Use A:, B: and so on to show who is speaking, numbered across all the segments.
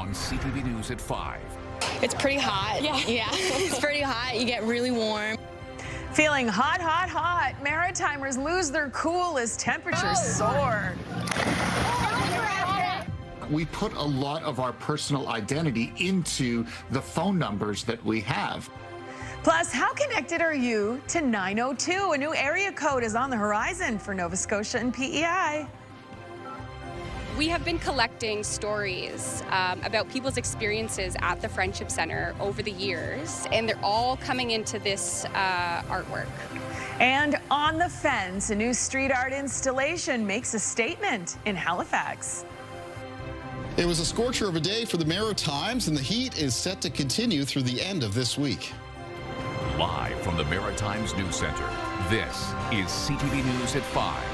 A: on CTV News at 5.
B: It's pretty hot. Yeah. It's pretty hot. You get really warm.
C: Feeling hot, hot, hot. Maritimers lose their cool as temperatures soar.
D: We put a lot of our personal identity into the phone numbers that we have.
C: Plus, how connected are you to 902? A new area code is on the horizon for Nova Scotia and PEI.
E: We have been collecting stories about people's experiences at the Friendship Centre over the years, and they're all coming into this artwork.
C: And on the fence, a new street art installation makes a statement in Halifax.
F: It was a scorcher of a day for the Maritimes, and the heat is set to continue through the end of this week.
A: Live from the Maritimes News Center, this is CTV News at 5.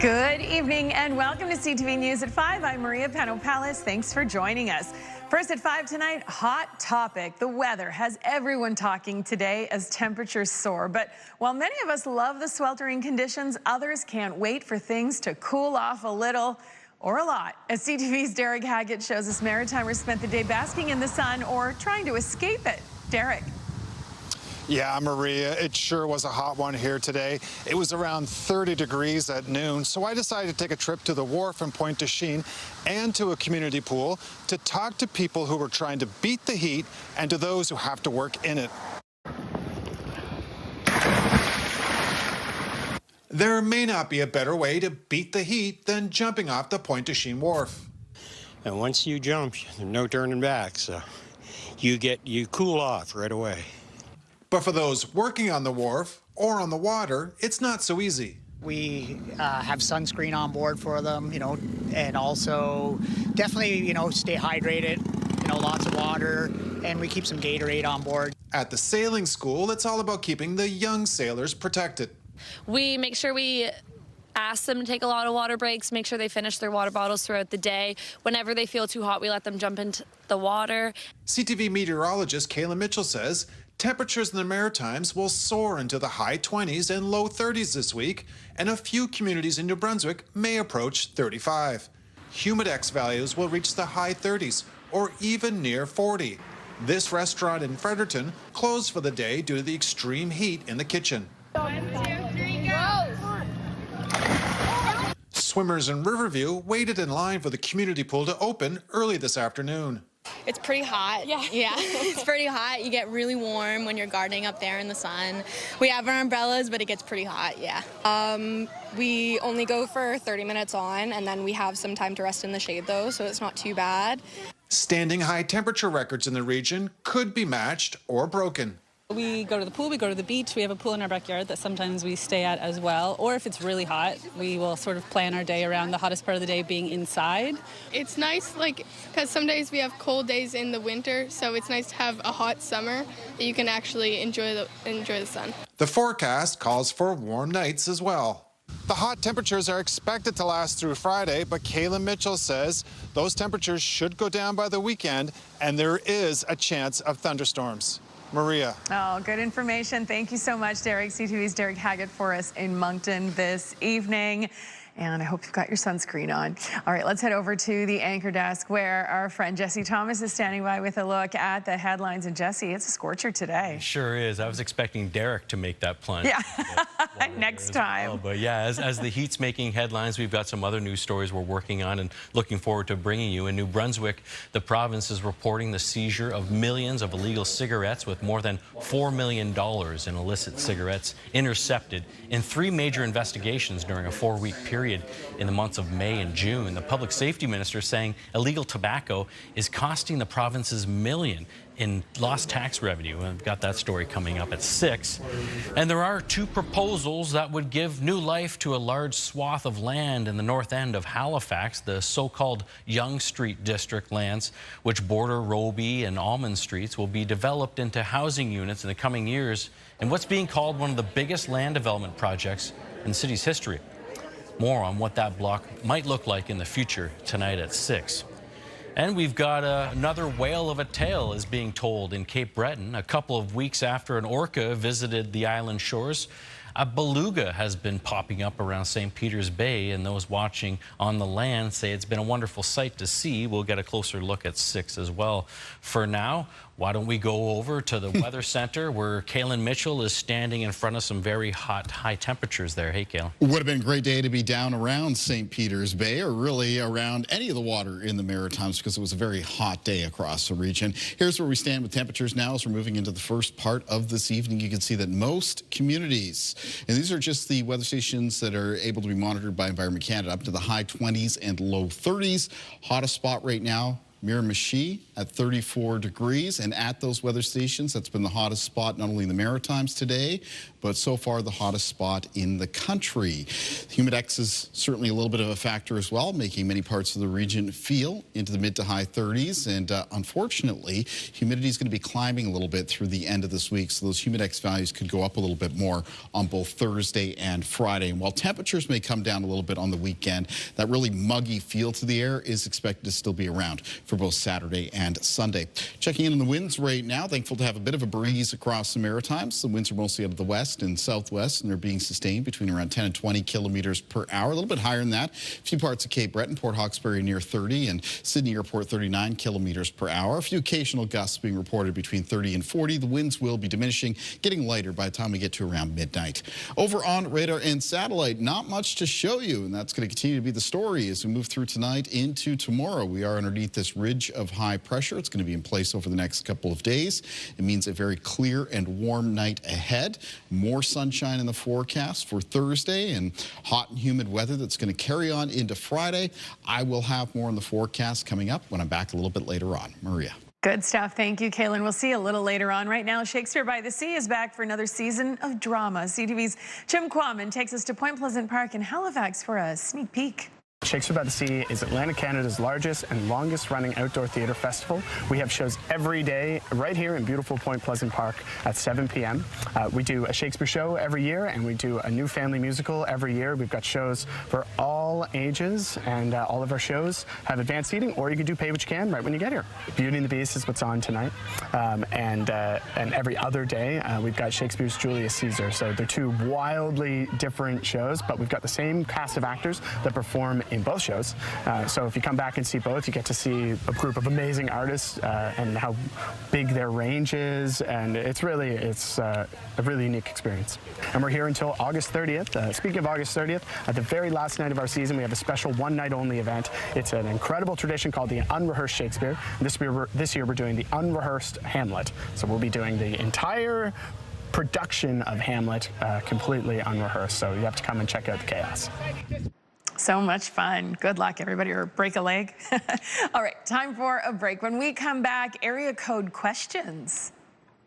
C: Good evening and welcome to CTV News at 5. I'm Maria Pano-Palace. Thanks for joining us. First at 5 tonight, hot topic. The weather has everyone talking today as temperatures soar. But while many of us love the sweltering conditions, others can't wait for things to cool off a little or a lot. As CTV's Derek Haggett shows us, Maritimers spent the day basking in the sun or trying to escape it. Derek.
G: Yeah, Maria, it sure was a hot one here today. It was around 30 degrees at noon, so I decided to take a trip to the wharf in Pointe du Chien and to a community pool to talk to people who were trying to beat the heat and to those who have to work in it. There may not be a better way to beat the heat than jumping off the Pointe du Chien wharf.
H: And once you jump, there's no turning back, so you cool off right away.
G: But for those working on the wharf or on the water, it's not so easy.
I: We have sunscreen on board for them, and also definitely, stay hydrated, lots of water, and we keep some Gatorade on board.
G: At the sailing school, it's all about keeping the young sailors protected.
J: We make sure we ask them to take a lot of water breaks, make sure they finish their water bottles throughout the day. Whenever they feel too hot, we let them jump into the water.
G: CTV meteorologist Kayla Mitchell says temperatures in the Maritimes will soar into the high 20s and low 30s this week, and a few communities in New Brunswick may approach 35. Humidex values will reach the high 30s or even near 40. This restaurant in Fredericton closed for the day due to the extreme heat in the kitchen.
K: 1, 2, 3, go!
G: Swimmers in Riverview waited in line for the community pool to open early this afternoon.
B: It's pretty hot. Yeah. It's pretty hot. You get really warm when you're gardening up there in the sun. We have our umbrellas, but it gets pretty hot, yeah.
E: We only go for 30 minutes on, and then we have some time to rest in the shade, though, so it's not too bad.
G: Standing high temperature records in the region could be matched or broken.
L: We go to the pool, we go to the beach, we have a pool in our backyard that sometimes we stay at as well. Or if it's really hot, we will sort of plan our day around the hottest part of the day being inside.
K: It's nice, because some days we have cold days in the winter, so it's nice to have a hot summer that you can actually enjoy the sun.
G: The forecast calls for warm nights as well. The hot temperatures are expected to last through Friday, but Kayla Mitchell says those temperatures should go down by the weekend, and there is a chance of thunderstorms. Maria.
C: Oh, good information. Thank you so much, Derek. CTV's Derek Haggett for us in Moncton this evening. And I hope you've got your sunscreen on. All right, let's head over to the anchor desk where our friend Jesse Thomas is standing by with a look at the headlines. And Jesse, it's a scorcher today.
M: It sure is. I was expecting Derek to make that plunge.
C: Yeah, next time.
M: Well. But yeah, as the heat's making headlines, we've got some other news stories we're working on and looking forward to bringing you. In New Brunswick, the province is reporting the seizure of millions of illegal cigarettes with more than $4 million in illicit cigarettes intercepted in 3 major investigations during a 4-week period in the months of May and June. The public safety minister saying illegal tobacco is costing the province's million in lost tax revenue. I've got that story coming up at 6. And there are 2 proposals that would give new life to a large swath of land in the north end of Halifax, the so-called Yonge Street District lands, which border Robie and Almond Streets, will be developed into housing units in the coming years in what's being called one of the biggest land development projects in the city's history. More on what that block might look like in the future tonight at 6. And we've got another whale of a tale is being told in Cape Breton. A couple of weeks after an orca visited the island shores, A beluga has been popping up around St. Peter's Bay, and those watching on the land say it's been a wonderful sight to see. We'll get a closer look at 6 as well. For now, why don't we go over to the Weather Center where Kaylin Mitchell is standing in front of some very hot, high temperatures there. Hey, Kaylin.
F: Would have been a great day to be down around St. Peter's Bay, or really around any of the water in the Maritimes, because it was a very hot day across the region. Here's where we stand with temperatures now as we're moving into the first part of this evening. You can see that most communities, and these are just the weather stations that are able to be monitored by Environment Canada, up to the high 20s and low 30s. Hottest spot right now, Miramichi at 34 degrees, and at those weather stations, that's been the hottest spot not only in the Maritimes today, but so far the hottest spot in the country. Humidex is certainly a little bit of a factor as well, making many parts of the region feel into the mid to high 30s, and unfortunately, humidity is going to be climbing a little bit through the end of this week, so those Humidex values could go up a little bit more on both Thursday and Friday. And while temperatures may come down a little bit on the weekend, that really muggy feel to the air is expected to still be around for both Saturday and Sunday. Checking in on the winds right now, thankful to have a bit of a breeze across the Maritimes. The winds are mostly out of the west and southwest, and they're being sustained between around 10 and 20 kilometers per hour, a little bit higher than that. A few parts of Cape Breton, Port Hawkesbury near 30, and Sydney Airport 39 kilometers per hour. A few occasional gusts being reported between 30 and 40. The winds will be diminishing, getting lighter by the time we get to around midnight. Over on radar and satellite, not much to show you, and that's going to continue to be the story as we move through tonight into tomorrow. We are underneath this ridge of high pressure. It's going to be in place over the next couple of days. It means a very clear and warm night ahead. More sunshine in the forecast for Thursday, and hot and humid weather that's going to carry on into Friday. I will have more on the forecast coming up when I'm back a little bit later on. Maria.
C: Good stuff. Thank you, Kaylin. We'll see you a little later on. Right now, Shakespeare by the Sea is back for another season of drama. CTV's Jim Quammen takes us to Point Pleasant Park in Halifax for a sneak peek.
N: Shakespeare by the Sea is Atlantic Canada's largest and longest running outdoor theatre festival. We have shows every day right here in beautiful Point Pleasant Park at 7 p.m. We do a Shakespeare show every year, and we do a new family musical every year. We've got shows for all ages, and all of our shows have advanced seating, or you can do pay what you can right when you get here. Beauty and the Beast is what's on tonight, and every other day we've got Shakespeare's Julius Caesar. So they're two wildly different shows, but we've got the same cast of actors that perform in both shows. So if you come back and see both, you get to see a group of amazing artists and how big their range is, and it's a really unique experience. And we're here until August 30th. Speaking of August 30th, at the very last night of our season, we have a special one-night-only event. It's an incredible tradition called the Unrehearsed Shakespeare. This year we're doing the Unrehearsed Hamlet. So we'll be doing the entire production of Hamlet completely unrehearsed. So you have to come and check out the chaos.
C: So much fun. Good luck, everybody, or break a leg. All right, time for a break. When we come back, area code questions.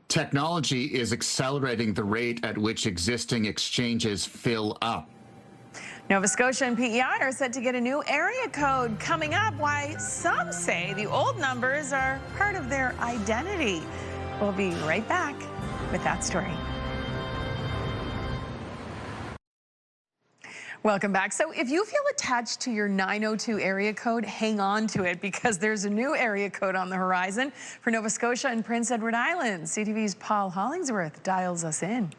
D: Technology is accelerating the rate at which existing exchanges fill up.
C: Nova Scotia and PEI are set to get a new area code coming up. Why some say the old numbers are part of their identity. We'll be right back with that story. Welcome back. So if you feel attached to your 902 area code, hang on to it, because there's a new area code on the horizon for Nova Scotia and Prince Edward Island. CTV's Paul Hollingsworth dials us in.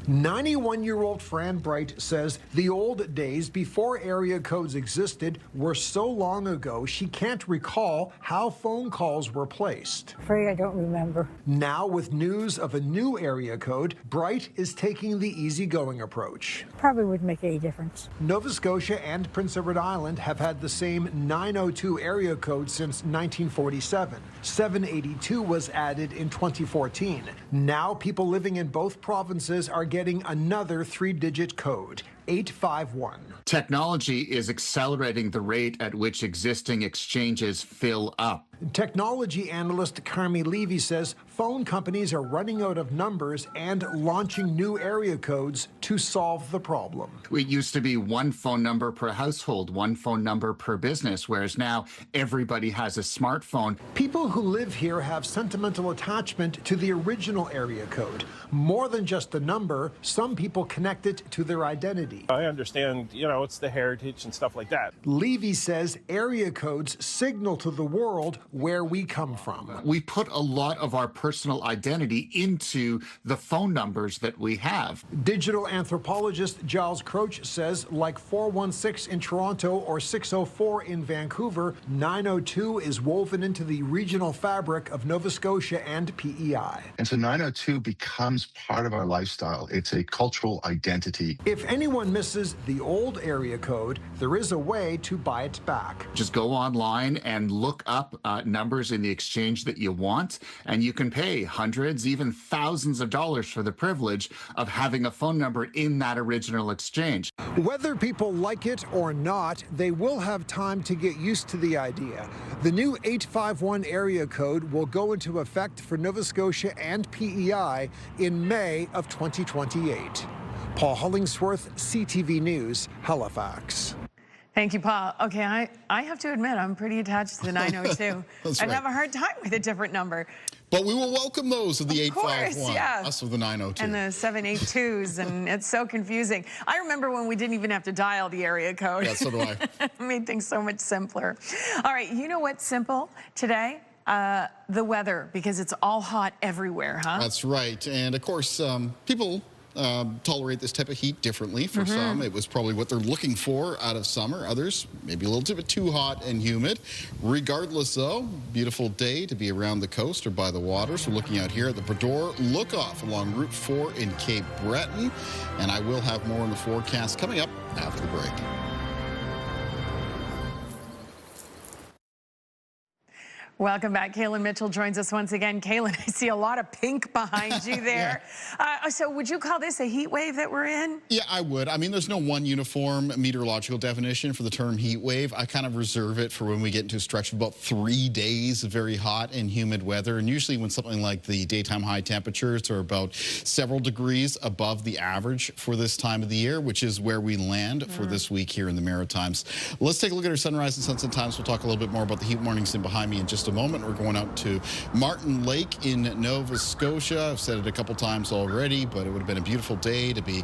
O: 91-year-old Fran Bright says the old days before area codes existed were so long ago she can't recall how phone calls were placed.
P: Afraid I don't remember.
O: Now, with news of a new area code, Bright is taking the easygoing approach.
P: Probably wouldn't make any difference.
O: Nova Scotia and Prince Edward Island have had the same 902 area code since 1947. 782 was added in 2014. Now people living in both provinces are getting another 3-digit code, 851.
D: Technology is accelerating the rate at which existing exchanges fill up.
O: Technology analyst Carmi Levy says phone companies are running out of numbers and launching new area codes to solve the problem.
D: It used to be one phone number per household, one phone number per business, whereas now everybody has a smartphone.
O: People who live here have sentimental attachment to the original area code. More than just a number, some people connect it to their identity. 2020.
Q: I understand, it's the heritage and stuff like that.
O: Levy says area codes signal to the world where we come from.
D: We put a lot of our personal identity into the phone numbers that we have.
O: Digital anthropologist Giles Croach says like 416 in Toronto or 604 in Vancouver, 902 is woven into the regional fabric of Nova Scotia and PEI.
R: And so 902 becomes part of our lifestyle. It's a cultural identity.
O: If anyone misses the old area code, there is a way to buy it back.
D: Just go online and look up numbers in the exchange that you want, and you can pay hundreds, even thousands of dollars for the privilege of having a phone number in that original exchange.
O: Whether people like it or not, they will have time to get used to the idea. The new 851 area code will go into effect for Nova Scotia and PEI in May of 2028. Paul Hollingsworth, CTV News, Halifax.
C: Thank you, Paul. Okay, I have to admit, I'm pretty attached to the 902.
F: That's
C: I'd
F: right.
C: have a hard time with a different number.
F: But we will welcome those of the 851,
C: yeah.
F: us of the 902.
C: And the 782s, and it's so confusing. I remember when we didn't even have to dial the area code.
F: Yeah, so do I.
C: It made things so much simpler. All right, you know what's simple today? The weather, because it's all hot everywhere, huh?
F: That's right. And of course, people tolerate this type of heat differently. For some, it was probably what they're looking for out of summer. Others, maybe a little bit too hot and humid. Regardless, though, beautiful day to be around the coast or by the water. So looking out here at the Bredor Look-Off along Route 4 in Cape Breton. And I will have more in the forecast coming up after the break.
C: Welcome back. Kaylin Mitchell joins us once again. Kaylin, I see a lot of pink behind you there. So would you call this a heat wave that we're in?
F: Yeah, I would. I mean, there's no one uniform meteorological definition for the term heat wave. I kind of reserve it for when we get into a stretch of about 3 days of very hot and humid weather. And usually when something like the daytime high temperatures are about several degrees above the average for this time of the year, which is where we land for this week here in the Maritimes. Let's take a look at our sunrise and sunset times. We'll talk a little bit more about the heat warnings in behind me in just a moment. We're going out to Martin Lake in Nova Scotia. I've said it a couple times already, but it would have been a beautiful day to be,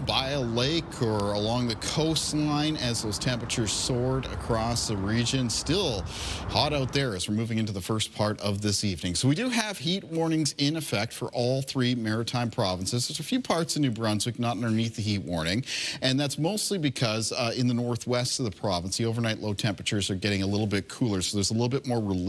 F: by a lake or along the coastline as those temperatures soared across the region. Still hot out there as we're moving into the first part of this evening. So we do have heat warnings in effect for all 3 maritime provinces. There's a few parts of New Brunswick not underneath the heat warning, and that's mostly because in the northwest of the province, the overnight low temperatures are getting a little bit cooler, so there's a little bit more relief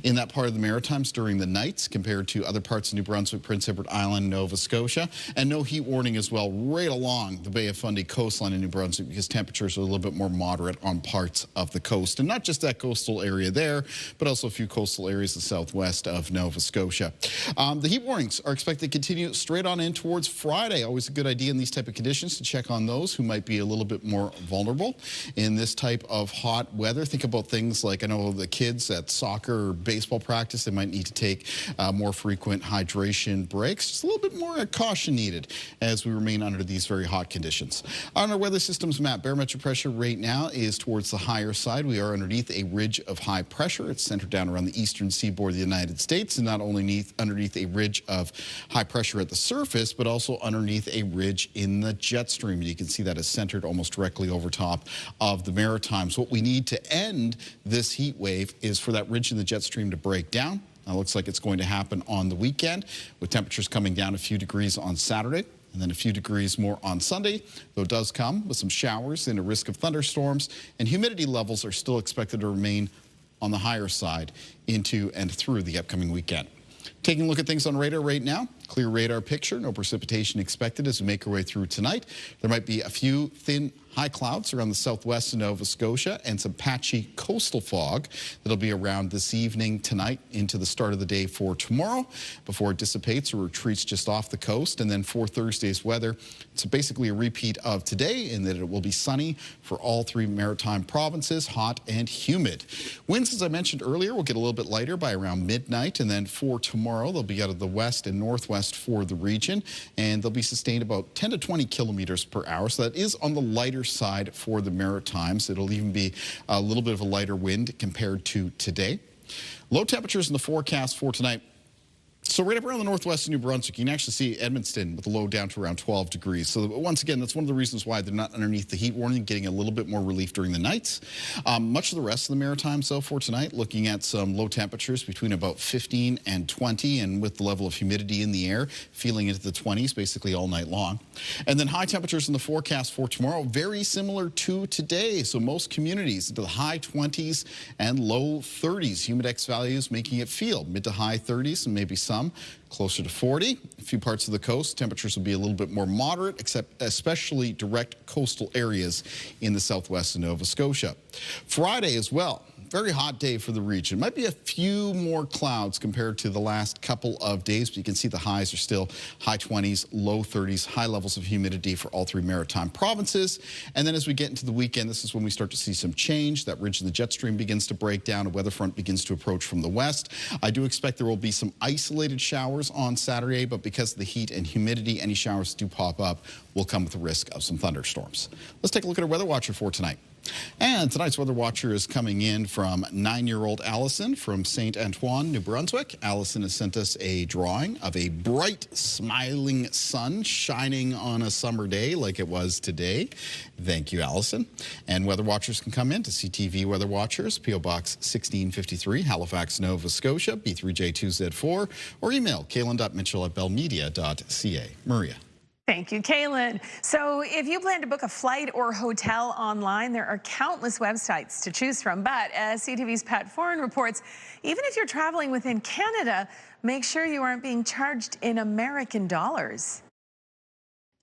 F: in that part of the Maritimes during the nights compared to other parts of New Brunswick, Prince Edward Island, Nova Scotia, and no heat warning as well right along the Bay of Fundy coastline in New Brunswick because temperatures are a little bit more moderate on parts of the coast, and not just that coastal area there, but also a few coastal areas the southwest of Nova Scotia. The heat warnings are expected to continue straight on in towards Friday. Always a good idea in these type of conditions to check on those who might be a little bit more vulnerable in this type of hot weather. Think about things like, I know the kids at soccer or baseball practice, they might need to take more frequent hydration breaks. Just a little bit more caution needed as we remain under these very hot conditions. On our weather systems map, barometric pressure right now is towards the higher side. We are underneath a ridge of high pressure. It's centered down around the eastern seaboard of the United States, and not only underneath a ridge of high pressure at the surface, but also underneath a ridge in the jet stream. And you can see that is centered almost directly over top of the Maritimes. What we need to end this heat wave is for that ridge in the jet stream to break down. Now, looks like it's going to happen on the weekend with temperatures coming down a few degrees on Saturday and then a few degrees more on Sunday, though it does come with some showers and a risk of thunderstorms, and humidity levels are still expected to remain on the higher side into and through the upcoming weekend. Taking a look at things on radar right now, clear radar picture, no precipitation expected as we make our way through tonight. There might be a few thin high clouds around the southwest of Nova Scotia and some patchy coastal fog that'll be around this evening, tonight, into the start of the day for tomorrow before it dissipates or retreats just off the coast. And then for Thursday's weather, it's basically a repeat of today in that it will be sunny for all 3 maritime provinces, hot and humid. Winds, as I mentioned earlier, will get a little bit lighter by around midnight. And then for tomorrow, they'll be out of the west and northwest for the region, and they'll be sustained about 10 to 20 kilometers per hour. So that is on the lighter side for the Maritimes. It'll even be a little bit of a lighter wind compared to today. Low temperatures in the forecast for tonight. So right up around the northwest of New Brunswick, you can actually see Edmundston with the low down to around 12 degrees. So once again, that's one of the reasons why they're not underneath the heat warning, getting a little bit more relief during the nights. Much of the rest of the Maritimes, though, for tonight, looking at some low temperatures between about 15 and 20, and with the level of humidity in the air, feeling into the 20s basically all night long. And then high temperatures in the forecast for tomorrow, very similar to today. So most communities into the high 20s and low 30s. Humidex values making it feel mid to high 30s and maybe some closer to 40. A few parts of the coast, temperatures will be a little bit more moderate, except especially direct coastal areas in the southwest of Nova Scotia. Friday as well. Very hot day for the region. Might be a few more clouds compared to the last couple of days, but you can see the highs are still high 20s, low 30s, high levels of humidity for all three maritime provinces. And then as we get into the weekend, this is when we start to see some change. That ridge in the jet stream begins to break down. A weather front begins to approach from the west. I do expect there will be some isolated showers on Saturday, but because of the heat and humidity, any showers do pop up will come with the risk of some thunderstorms. Let's take a look at our weather watcher for tonight. And tonight's weather watcher is coming in from 9-year-old Allison from St. Antoine, New Brunswick. Allison has sent us a drawing of a bright, smiling sun shining on a summer day like it was today. Thank you, Allison. And weather watchers can come in to CTV Weather Watchers, P.O. Box 1653, Halifax, Nova Scotia, B3J2Z4, or email kaylin.mitchell@bellmedia.ca. Maria.
C: Thank you, Kaylin. So if you plan to book a flight or hotel online, there are countless websites to choose from. But as CTV's Pat Foran reports, even if you're traveling within Canada, make sure you aren't being charged in American dollars.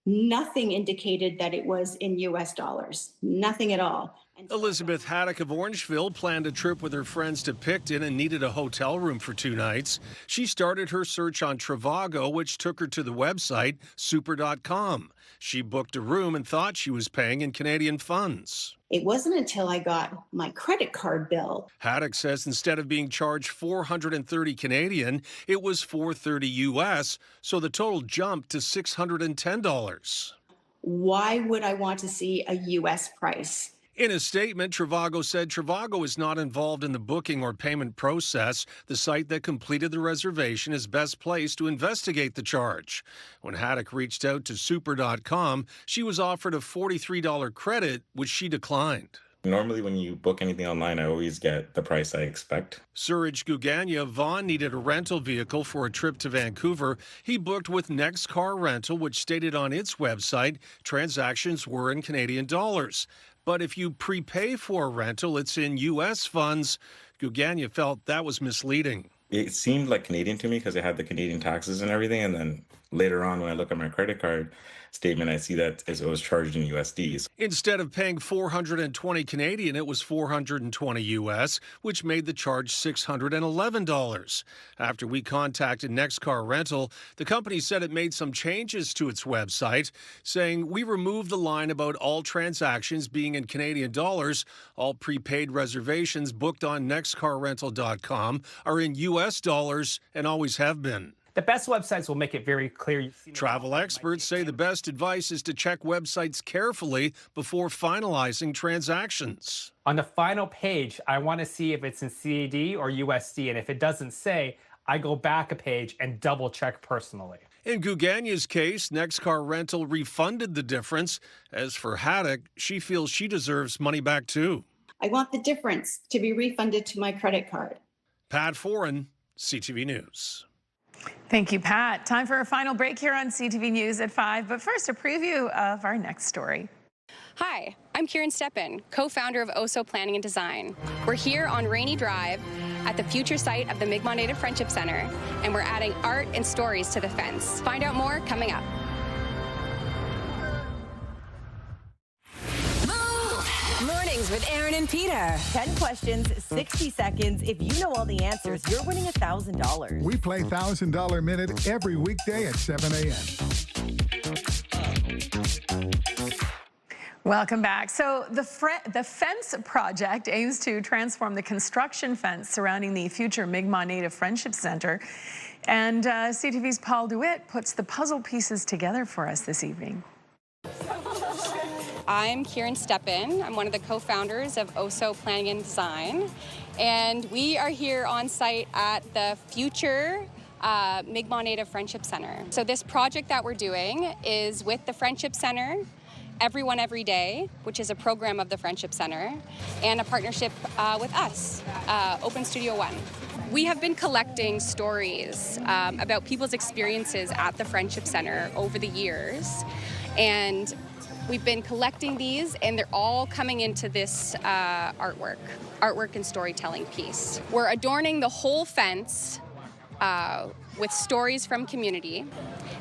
S: Nothing indicated that it was in U.S. dollars. Nothing at all.
T: Elizabeth Haddock of Orangeville planned a trip with her friends to Picton and needed a hotel room for 2 nights. She started her search on Trivago, which took her to the website soar.com. She booked a room and thought she was paying in Canadian funds.
S: It wasn't until I got my credit card bill.
T: Haddock says instead of being charged $430 Canadian, it was $430 US, so the total jumped to $610.
S: Why would I want to see a U.S. price?
T: In a statement, Trivago said Trivago is not involved in the booking or payment process. The site that completed the reservation is best placed to investigate the charge. When Haddock reached out to super.com, she was offered a $43 credit, which she declined.
U: Normally, when you book anything online, I always get the price I expect.
T: Suraj Gugania Vaughn needed a rental vehicle for a trip to Vancouver. He booked with Next Car Rental, which stated on its website transactions were in Canadian dollars. But if you prepay for a rental, it's in U.S. funds. Gugania felt that was misleading.
U: It seemed like Canadian to me because it had the Canadian taxes and everything. And then later on, when I look at my credit card statement, I see that it was charged in USDs.
T: Instead of paying $420 Canadian, it was $420 US, which made the charge $611. After we contacted Next Car Rental, the company said it made some changes to its website, saying we removed the line about all transactions being in Canadian dollars. All prepaid reservations booked on nextcarrental.com are in US dollars and always have been.
V: The best websites will make it very clear.
T: Travel experts say the best advice is to check websites carefully before finalizing transactions.
V: On the final page, I want to see if it's in CAD or USD, and if it doesn't say, I go back a page and double check personally.
T: In Gugania's case, Next Car Rental refunded the difference. As for Haddock, she feels she deserves money back too.
S: I want the difference to be refunded to my credit card.
T: Pat Foran, CTV News.
C: Thank you, Pat. Time for a final break here on CTV News at 5. But first, a preview of our next story.
E: Hi, I'm Kieran Steppen, co-founder of Oso Planning and Design. We're here on Rainy Drive at the future site of the Mi'kmaq Native Friendship Center, and we're adding art and stories to the fence. Find out more coming up.
W: Mornings with Aaron and Peter. 10 questions, 60 seconds. If you know all the answers, you're winning $1,000.
X: We play $1,000 Minute every weekday at 7 a.m.
C: Welcome back. So the Fence Project aims to transform the construction fence surrounding the future Mi'kmaq Native Friendship Center. And CTV's Paul DeWitt puts the puzzle pieces together for us this evening.
E: I'm Kieran Steppen. I'm one of the co-founders of Oso Planning and Design. And we are here on site at the future Mi'kmaq Native Friendship Center. So this project that we're doing is with the Friendship Center, Everyone Every Day, which is a program of the Friendship Center, and a partnership with us, Open Studio One. We have been collecting stories about people's experiences at the Friendship Center over the years, and we've been collecting these, and they're all coming into this artwork and storytelling piece. We're adorning the whole fence with stories from community,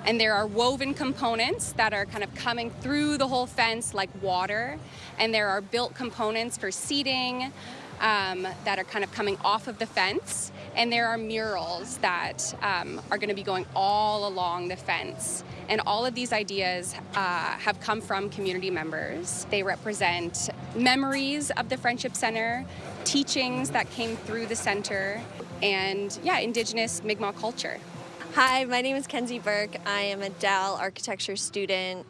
E: and there are woven components that are kind of coming through the whole fence like water, and there are built components for seating that are kind of coming off of the fence, and there are murals that are going to be going all along the fence. And all of these ideas have come from community members. They represent memories of the Friendship Center, teachings that came through the center, and Indigenous Mi'kmaq culture.
A: Hi, my name is Kenzie Burke. I am a Dal architecture student.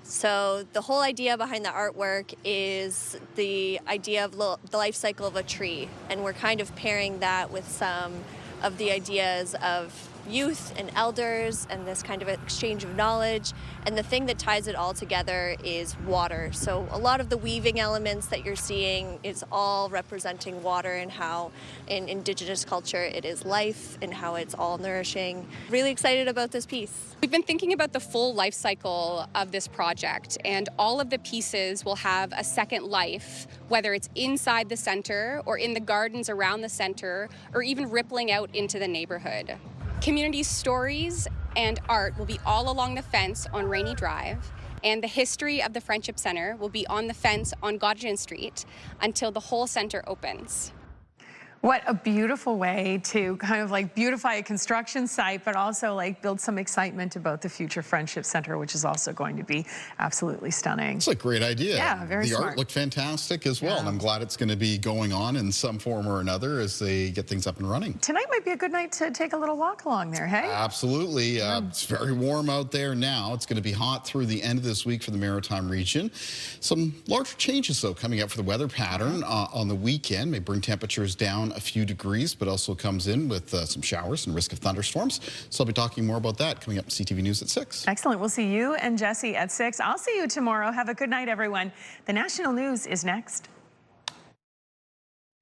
A: So the whole idea behind the artwork is the idea of the life cycle of a tree. And we're kind of pairing that with some of the ideas of youth and elders and this kind of exchange of knowledge. And the thing that ties it all together is water. So a lot of the weaving elements that you're seeing is all representing water and how in Indigenous culture it is life and how it's all nourishing. Really excited about this piece.
E: We've been thinking about the full life cycle of this project, and all of the pieces will have a second life, whether it's inside the center or in the gardens around the center or even rippling out into the neighborhood. Community stories and art will be all along the fence on Rainy Drive, and the history of the Friendship Center will be on the fence on Gottingen Street until the whole center opens.
C: What a beautiful way to kind of like beautify a construction site, but also like build some excitement about the future Friendship Center, which is also going to be absolutely stunning.
F: It's a great idea.
C: Yeah, very smart.
F: The art looked fantastic as well, and I'm glad it's going to be going on in some form or another as they get things up and running.
C: Tonight might be a good night to take a little walk along there, hey?
F: Absolutely. It's very warm out there now. It's going to be hot through the end of this week for the Maritime region. Some larger changes, though, coming up for the weather pattern on the weekend. May bring temperatures down a few degrees, but also comes in with some showers and risk of thunderstorms. So I'll be talking more about that coming up in CTV News at 6.
C: Excellent. We'll see you and Jesse at 6. I'll see you tomorrow. Have a good night, everyone. The national news is next.